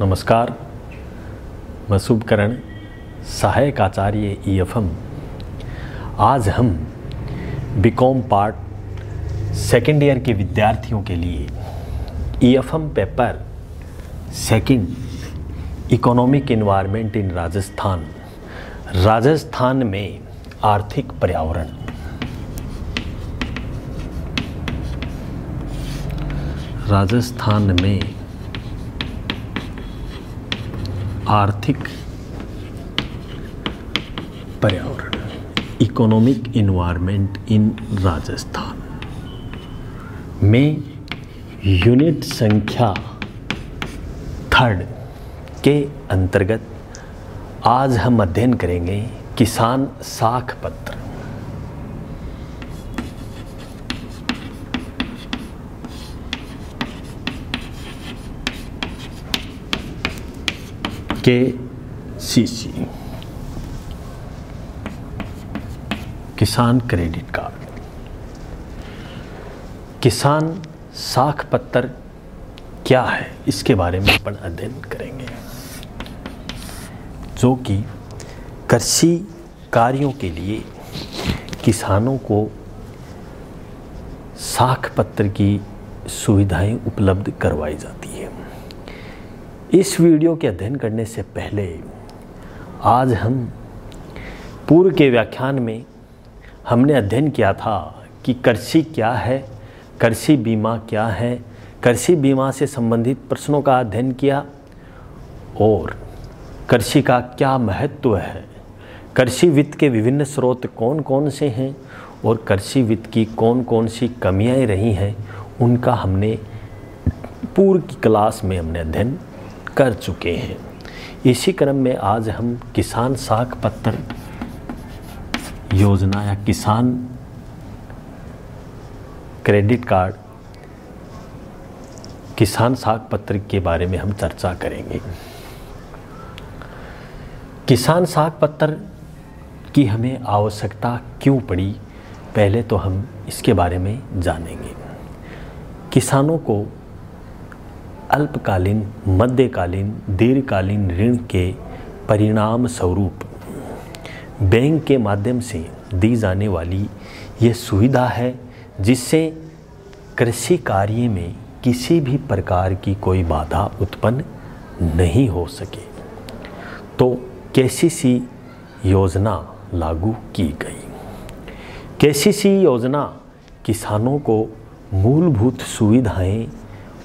नमस्कार, मैं शुभकरण सहायक आचार्य EFM। आज हम बीकॉम पार्ट सेकेंड ईयर के विद्यार्थियों के लिए EFM paper second economic environment in Rajasthan में आर्थिक पर्यावरण, राजस्थान में आर्थिक पर्यावरण, इकोनॉमिक एनवायरनमेंट इन राजस्थान में यूनिट संख्या 3 के अंतर्गत आज हम अध्ययन करेंगे किसान साख पत्र। KCC, किसान क्रेडिट कार्ड। किसान साख पत्र क्या है, इसके बारे में अपन अध्ययन करेंगे, जो कि कृषि कार्यों के लिए किसानों को साख पत्र की सुविधाएं उपलब्ध करवाई जाती है। इस वीडियो के अध्ययन करने से पहले आज हम पूर्व के व्याख्यान में हमने अध्ययन किया था कि कृषि क्या है, कृषि बीमा क्या है, कृषि बीमा से संबंधित प्रश्नों का अध्ययन किया और कृषि का क्या महत्व है, कृषि वित्त के विभिन्न स्रोत कौन कौन से हैं और कृषि वित्त की कौन कौन सी कमियां रही हैं, उनका हमने पूर्व की क्लास में हमने अध्ययन कर चुके हैं। इसी क्रम में आज हम किसान साख पत्र योजना या किसान क्रेडिट कार्ड, किसान साख पत्र के बारे में हम चर्चा करेंगे। किसान साख पत्र की हमें आवश्यकता क्यों पड़ी, पहले तो हम इसके बारे में जानेंगे। किसानों को अल्पकालीन, मध्यकालीन, दीर्घकालीन ऋण के परिणाम स्वरूप बैंक के माध्यम से दी जाने वाली ये सुविधा है, जिससे कृषि कार्य में किसी भी प्रकार की कोई बाधा उत्पन्न नहीं हो सके। तो KCC योजना लागू की गई। KCC योजना किसानों को मूलभूत सुविधाएं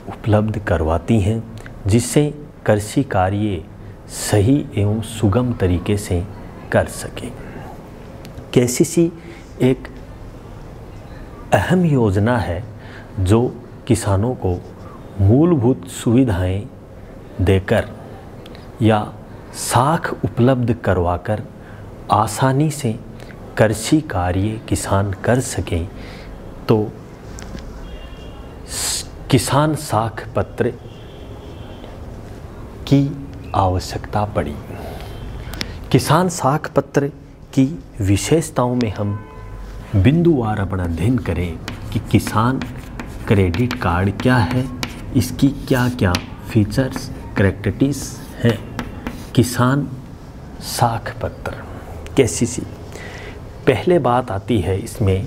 उपलब्ध करवाती हैं, जिससे कृषि कार्य सही एवं सुगम तरीके से कर सकें। KCC एक अहम योजना है जो किसानों को मूलभूत सुविधाएं देकर या साख उपलब्ध करवाकर आसानी से कृषि कार्य किसान कर सकें। तो किसान साख पत्र की आवश्यकता पड़ी। किसान साख पत्र की विशेषताओं में हम बिंदुवार अपना अध्ययन करें कि किसान क्रेडिट कार्ड क्या है, इसकी क्या क्या फीचर्स, कैरेक्टरिस्टिक्स हैं। किसान साख पत्र KCC, पहले बात आती है इसमें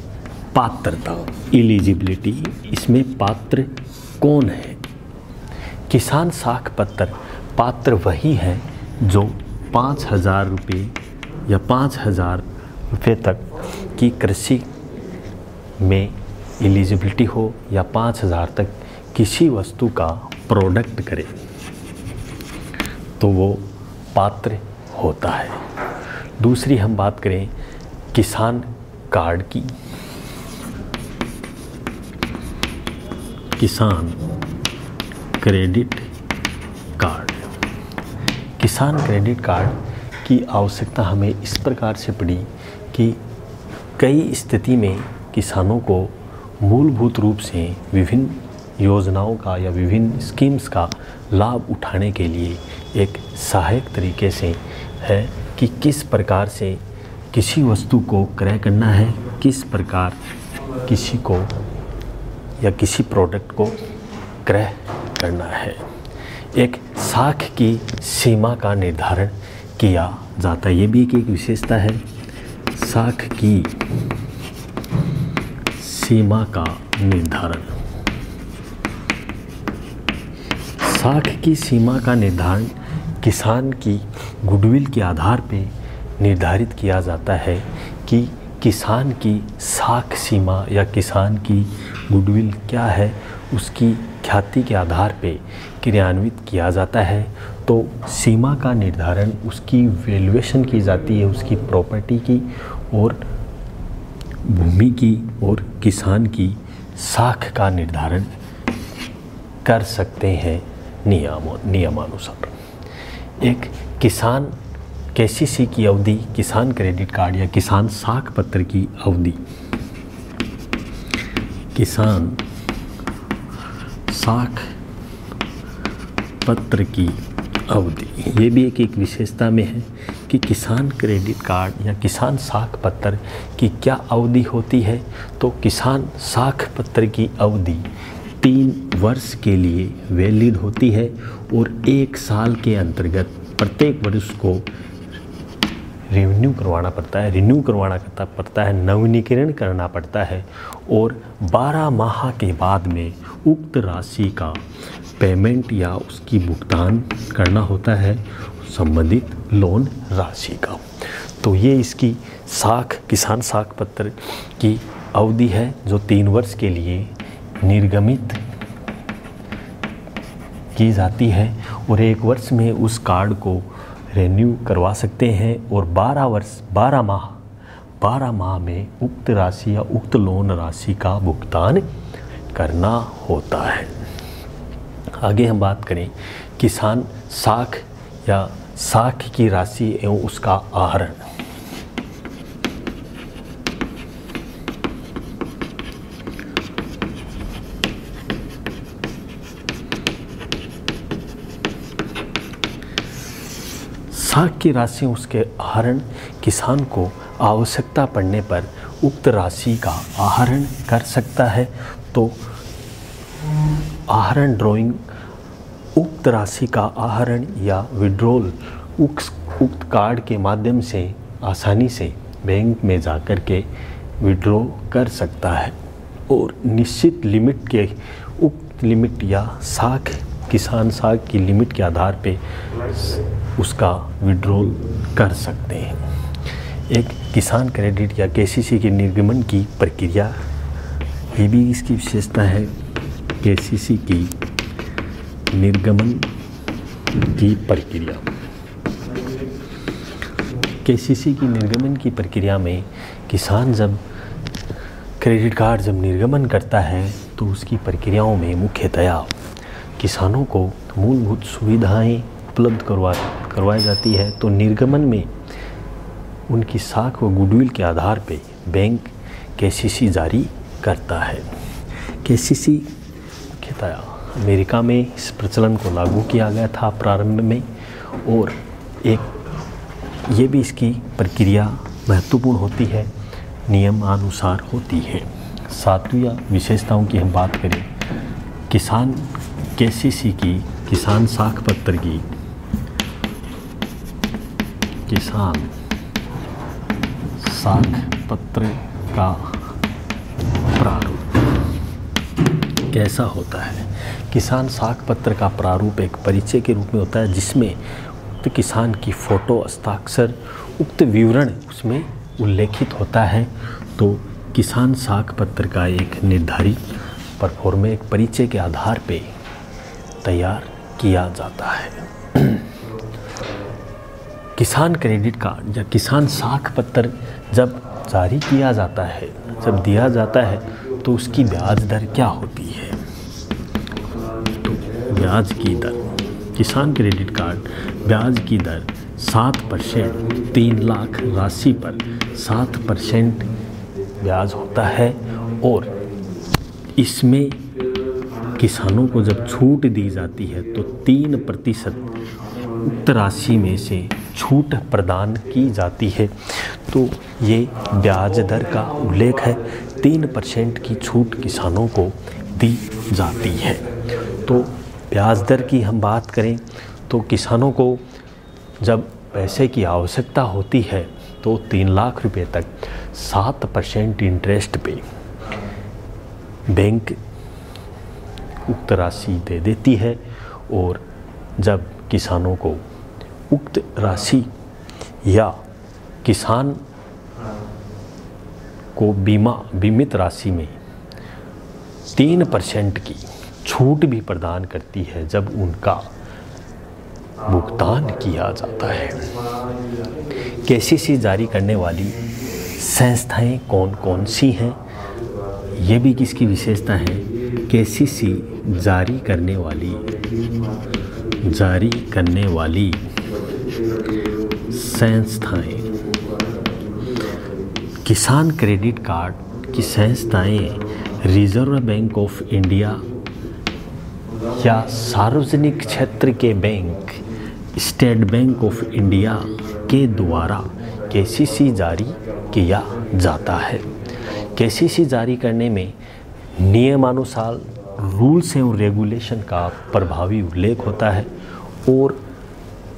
पात्रता, एलिजिबिलिटी। इसमें पात्र कौन है? किसान साख पत्र पात्र वही है जो 5,000 रुपये या 5,000 रुपये तक की कृषि में एलिजिबिलिटी हो या 5,000 तक किसी वस्तु का प्रोडक्ट करे, तो वो पात्र होता है। दूसरी हम बात करें किसान कार्ड की। किसान क्रेडिट कार्ड, किसान क्रेडिट कार्ड की आवश्यकता हमें इस प्रकार से पड़ी कि कई स्थिति में किसानों को मूलभूत रूप से विभिन्न योजनाओं का या विभिन्न स्कीम्स का लाभ उठाने के लिए एक सहायक तरीके से है कि किस प्रकार से किसी वस्तु को क्रय करना है, किस प्रकार किसी को या किसी प्रोडक्ट को क्रय करना है। एक साख की सीमा का निर्धारण किया जाता है। ये भी एक विशेषता है, साख की सीमा का निर्धारण। साख की सीमा का निर्धारण किसान की गुडविल के आधार पे निर्धारित किया जाता है कि किसान की साख सीमा या किसान की गुडविल क्या है, उसकी ख्याति के आधार पे क्रियान्वित किया जाता है। तो सीमा का निर्धारण उसकी वैल्यूएशन की जाती है, उसकी प्रॉपर्टी की और भूमि की और किसान की साख का निर्धारण कर सकते हैं नियमानुसार। एक किसान केसीसी की अवधि, किसान क्रेडिट कार्ड या किसान साख पत्र की अवधि, किसान साख पत्र की अवधि, ये भी एक विशेषता में है कि किसान क्रेडिट कार्ड या किसान साख पत्र की क्या अवधि होती है। तो किसान साख पत्र की अवधि 3 वर्ष के लिए वैलिड होती है और 1 साल के अंतर्गत प्रत्येक वर्ष को रिन्यू करवाना पड़ता है, नवीनीकरण करना पड़ता है और 12 माह के बाद में उक्त राशि का पेमेंट या उसकी भुगतान करना होता है संबंधित लोन राशि का। तो ये इसकी किसान साख पत्र की अवधि है जो 3 वर्ष के लिए निर्गमित की जाती है और 1 वर्ष में उस कार्ड को रिन्यू करवा सकते हैं और 12 माह में उक्त राशि या उक्त लोन राशि का भुगतान करना होता है। आगे हम बात करें किसान साख या साख की राशि एवं उसका आहरण। साख की राशि उसके आहरण किसान को आवश्यकता पड़ने पर उक्त राशि का आहरण कर सकता है। तो आहरण ड्राइंग उक्त राशि का आहरण या विड्रॉल उक्त कार्ड के माध्यम से आसानी से बैंक में जाकर के विड्रॉ कर सकता है और निश्चित लिमिट के उक्त लिमिट या किसान साख की लिमिट के आधार पे उसका विड्रॉल कर सकते हैं। एक किसान क्रेडिट या केसीसी के निर्गमन की प्रक्रिया, ये भी इसकी विशेषता है। केसीसी की निर्गमन की प्रक्रिया, केसीसी की निर्गमन की प्रक्रिया में किसान जब क्रेडिट कार्ड जब निर्गमन करता है तो उसकी प्रक्रियाओं में मुख्यतया किसानों को मूलभूत सुविधाएं उपलब्ध करवाई जाती है। तो निर्गमन में उनकी साख व गुडविल के आधार पे बैंक केसीसी जारी करता है। केसीसी मुख्यतया अमेरिका में इस प्रचलन को लागू किया गया था प्रारंभ में और ये भी इसकी प्रक्रिया महत्वपूर्ण होती है, नियमानुसार होती है। 7वीं विशेषताओं की हम बात करें किसान केसीसी की, किसान साख पत्र की, किसान साख पत्र का प्रारूप कैसा होता है। किसान साख पत्र का प्रारूप एक परिचय के रूप में होता है जिसमें उक्त किसान की फ़ोटो, हस्ताक्षर, उक्त विवरण उसमें उल्लेखित होता है। तो किसान साख पत्र का एक निर्धारित परफॉर्मे एक परिचय के आधार पे तैयार किया जाता है। किसान क्रेडिट कार्ड या किसान साख पत्र जब जारी किया जाता है, जब दिया जाता है तो उसकी ब्याज दर क्या होती है। तो ब्याज की दर, किसान क्रेडिट कार्ड ब्याज की दर 7%, 3 लाख राशि पर 7% ब्याज होता है और इसमें किसानों को जब छूट दी जाती है तो 3% उक्त राशि में से छूट प्रदान की जाती है। तो ये ब्याज दर का उल्लेख है, 3% की छूट किसानों को दी जाती है। तो ब्याज दर की हम बात करें तो किसानों को जब पैसे की आवश्यकता होती है तो 3 लाख रुपए तक 7% इंटरेस्ट पे बैंक उक्त राशि दे देती है। और जब किसानों को उक्त राशि या किसान को बीमित राशि में 3% की छूट भी प्रदान करती है जब उनका भुगतान किया जाता है। केसीसी जारी करने वाली संस्थाएं कौन कौन सी हैं, ये भी किसकी विशेषता है। केसीसी जारी करने वाली संस्थाएं, किसान क्रेडिट कार्ड की संस्थाएं रिजर्व बैंक ऑफ इंडिया या सार्वजनिक क्षेत्र के bank state bank of India के द्वारा केसीसी जारी किया जाता है। केसीसी जारी करने में नियमानुसार रूल्स एवं रेगुलेशन का प्रभावी उल्लेख होता है। और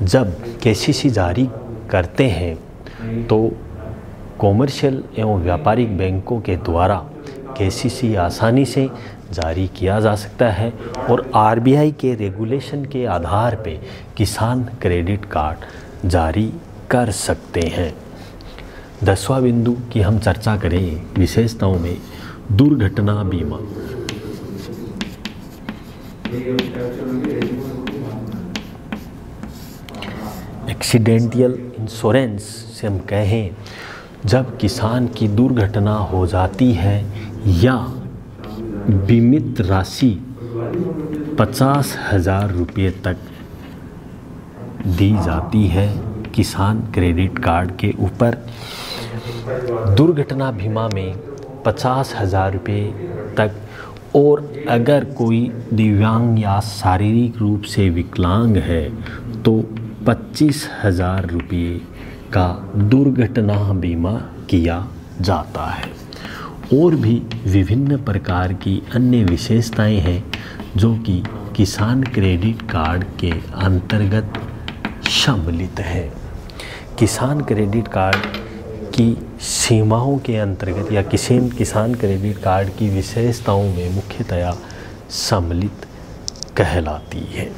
जब केसीसी जारी करते हैं तो कॉमर्शियल एवं व्यापारिक बैंकों के द्वारा केसीसी आसानी से जारी किया जा सकता है और आरबीआई के रेगुलेशन के आधार पे किसान क्रेडिट कार्ड जारी कर सकते हैं। 10वां बिंदु की हम चर्चा करें विशेषताओं में दुर्घटना बीमा। एक्सीडेंटल इंश्योरेंस से हम कहें जब किसान की दुर्घटना हो जाती है या बीमित राशि 50,000 रुपये तक दी जाती है किसान क्रेडिट कार्ड के ऊपर। दुर्घटना बीमा में 50,000 रुपये तक, और अगर कोई दिव्यांग या शारीरिक रूप से विकलांग है तो 25,000 रुपये का दुर्घटना बीमा किया जाता है। और भी विभिन्न प्रकार की अन्य विशेषताएं हैं जो कि किसान क्रेडिट कार्ड के अंतर्गत सम्मिलित है। किसान क्रेडिट कार्ड की सीमाओं के अंतर्गत या किसान क्रेडिट कार्ड की विशेषताओं में मुख्यतया सम्मिलित कहलाती है।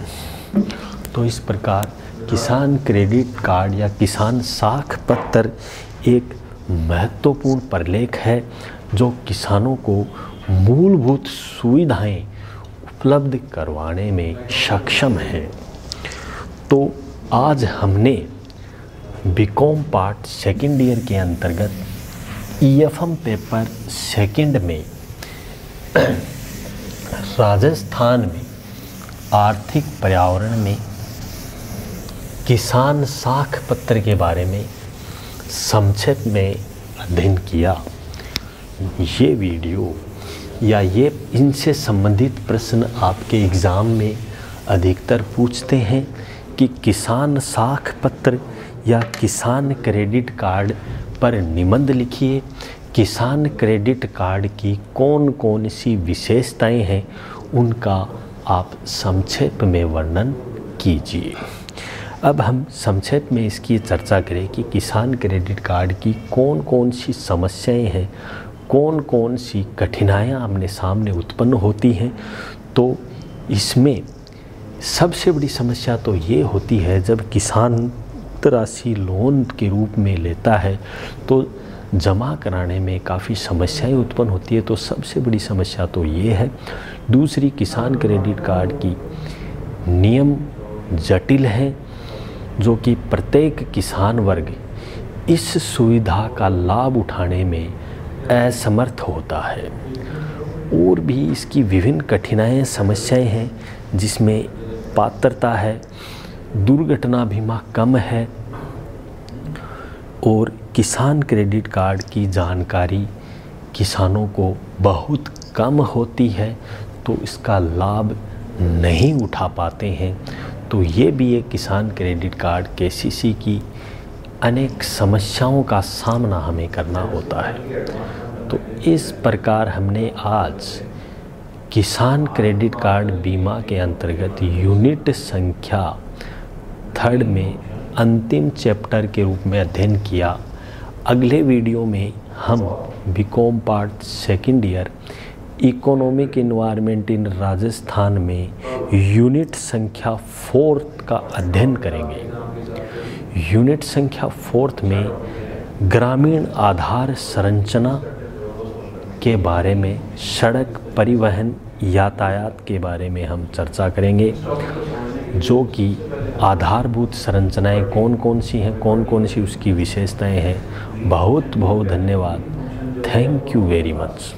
तो इस प्रकार किसान क्रेडिट कार्ड या किसान साख पत्र एक महत्वपूर्ण प्रलेख है जो किसानों को मूलभूत सुविधाएं उपलब्ध करवाने में सक्षम है। तो आज हमने बीकॉम पार्ट सेकेंड ईयर के अंतर्गत ईएफएम पेपर सेकंड में राजस्थान में आर्थिक पर्यावरण में किसान साख पत्र के बारे में संक्षेप में अध्ययन किया। ये वीडियो या ये इनसे संबंधित प्रश्न आपके एग्ज़ाम में अधिकतर पूछते हैं कि किसान साख पत्र या किसान क्रेडिट कार्ड पर निबंध लिखिए। किसान क्रेडिट कार्ड की कौन कौन सी विशेषताएं हैं उनका आप संक्षेप में वर्णन कीजिए। अब हम संक्षेप में इसकी चर्चा करें कि किसान क्रेडिट कार्ड की कौन कौन सी समस्याएं हैं, कौन कौन सी कठिनाइयाँ आमने सामने उत्पन्न होती हैं। तो इसमें सबसे बड़ी समस्या तो ये होती है जब किसान राशि लोन के रूप में लेता है तो जमा कराने में काफ़ी समस्याएं उत्पन्न होती है। तो सबसे बड़ी समस्या तो ये है। दूसरी, किसान क्रेडिट कार्ड की नियम जटिल हैं जो कि प्रत्येक किसान वर्ग इस सुविधा का लाभ उठाने में असमर्थ होता है। और भी इसकी विभिन्न कठिनाइयाँ समस्याएं हैं जिसमें पात्रता है, दुर्घटना बीमा कम है और किसान क्रेडिट कार्ड की जानकारी किसानों को बहुत कम होती है तो इसका लाभ नहीं उठा पाते हैं। तो ये भी एक किसान क्रेडिट कार्ड केसीसी की अनेक समस्याओं का सामना हमें करना होता है। तो इस प्रकार हमने आज किसान क्रेडिट कार्ड बीमा के अंतर्गत यूनिट संख्या थर्ड में अंतिम चैप्टर के रूप में अध्ययन किया। अगले वीडियो में हम BCom part second year economic environment in Rajasthan में यूनिट संख्या 4 का अध्ययन करेंगे। यूनिट संख्या 4 में ग्रामीण आधार संरचना के बारे में, सड़क परिवहन यातायात के बारे में हम चर्चा करेंगे, जो कि आधारभूत संरचनाएं कौन कौन सी हैं, कौन कौन सी उसकी विशेषताएं हैं। बहुत बहुत धन्यवाद। Thank you very much.